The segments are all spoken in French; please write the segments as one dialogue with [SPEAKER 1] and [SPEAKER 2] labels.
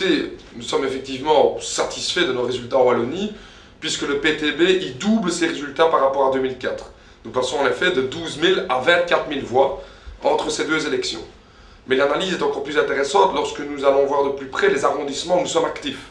[SPEAKER 1] côté, nous sommes effectivement satisfaits de nos résultats en Wallonie, puisque le PTB il double ses résultats par rapport à 2004. Nous passons en effet de 12 000 à 24 000 voix entre ces deux élections. Mais l'analyse est encore plus intéressante lorsque nous allons voir de plus près les arrondissements où nous sommes actifs.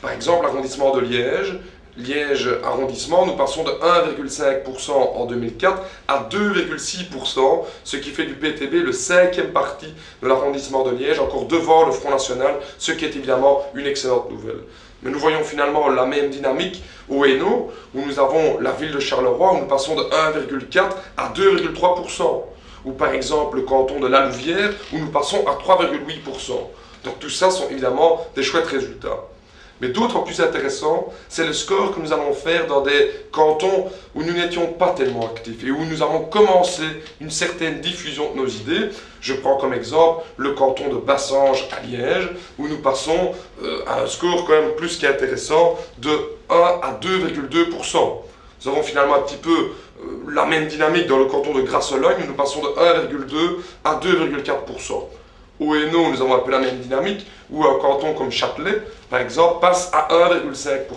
[SPEAKER 1] Par exemple, l'arrondissement de Liège, Liège arrondissement, nous passons de 1,5% en 2004 à 2,6%, ce qui fait du PTB le 5e parti de l'arrondissement de Liège, encore devant le Front National, ce qui est évidemment une excellente nouvelle. Mais nous voyons finalement la même dynamique au Hainaut, où nous avons la ville de Charleroi, où nous passons de 1,4 à 2,3%. Ou par exemple le canton de La Louvière, où nous passons à 3,8%. Donc tout ça sont évidemment des chouettes résultats. Mais d'autant plus intéressant, c'est le score que nous allons faire dans des cantons où nous n'étions pas tellement actifs et où nous avons commencé une certaine diffusion de nos idées. Je prends comme exemple le canton de Bassange à Liège, où nous passons à un score quand même plus qu'intéressant de 1 à 2,2%. Nous avons finalement un petit peu la même dynamique dans le canton de Grasse-Logne, où nous passons de 1,2 à 2,4%. Au Hainaut, nous avons un peu la même dynamique, où un canton comme Châtelet, par exemple, passe à 1,5%.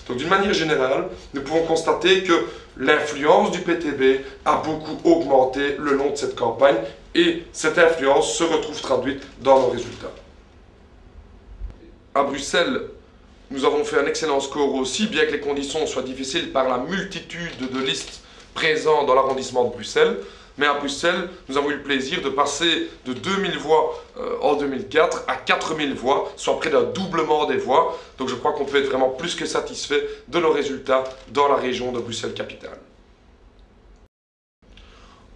[SPEAKER 1] Donc d'une manière générale, nous pouvons constater que l'influence du PTB a beaucoup augmenté le long de cette campagne, et cette influence se retrouve traduite dans nos résultats. À Bruxelles, nous avons fait un excellent score aussi, bien que les conditions soient difficiles par la multitude de listes présentes dans l'arrondissement de Bruxelles. Mais à Bruxelles, nous avons eu le plaisir de passer de 2000 voix en 2004 à 4000 voix, soit près d'un doublement des voix. Donc je crois qu'on peut être vraiment plus que satisfait de nos résultats dans la région de Bruxelles-Capitale.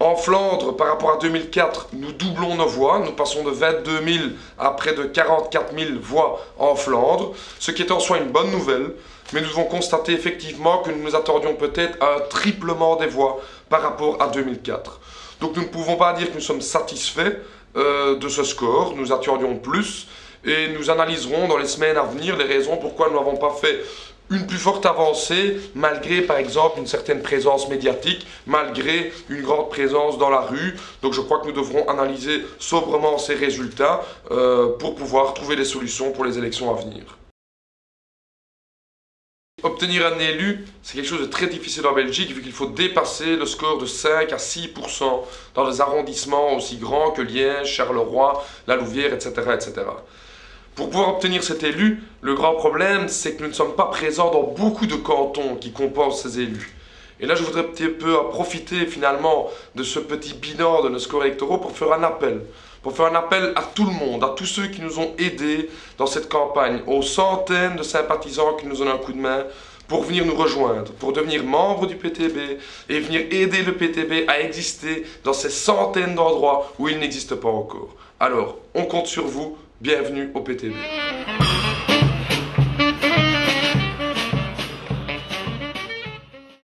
[SPEAKER 1] En Flandre, par rapport à 2004, nous doublons nos voix. Nous passons de 22 000 à près de 44 000 voix en Flandre, ce qui est en soi une bonne nouvelle. Mais nous devons constater effectivement que nous nous attendions peut-être à un triplement des voix par rapport à 2004. Donc nous ne pouvons pas dire que nous sommes satisfaits de ce score. Nous attendions plus et nous analyserons dans les semaines à venir les raisons pourquoi nous n'avons pas fait une plus forte avancée, malgré par exemple une certaine présence médiatique, malgré une grande présence dans la rue. Donc je crois que nous devrons analyser sobrement ces résultats pour pouvoir trouver des solutions pour les élections à venir. Obtenir un élu, c'est quelque chose de très difficile en Belgique, vu qu'il faut dépasser le score de 5 à 6% dans des arrondissements aussi grands que Liège, Charleroi, La Louvière, etc., etc. Pour pouvoir obtenir cet élu, le grand problème, c'est que nous ne sommes pas présents dans beaucoup de cantons qui compensent ces élus. Et là, je voudrais un petit peu profiter finalement de ce petit bilan de nos scores électoraux pour faire un appel. Pour faire un appel à tout le monde, à tous ceux qui nous ont aidés dans cette campagne, aux centaines de sympathisants qui nous ont donné un coup de main, pour venir nous rejoindre, pour devenir membre du PTB et venir aider le PTB à exister dans ces centaines d'endroits où il n'existe pas encore. Alors, on compte sur vous. Bienvenue au PTB.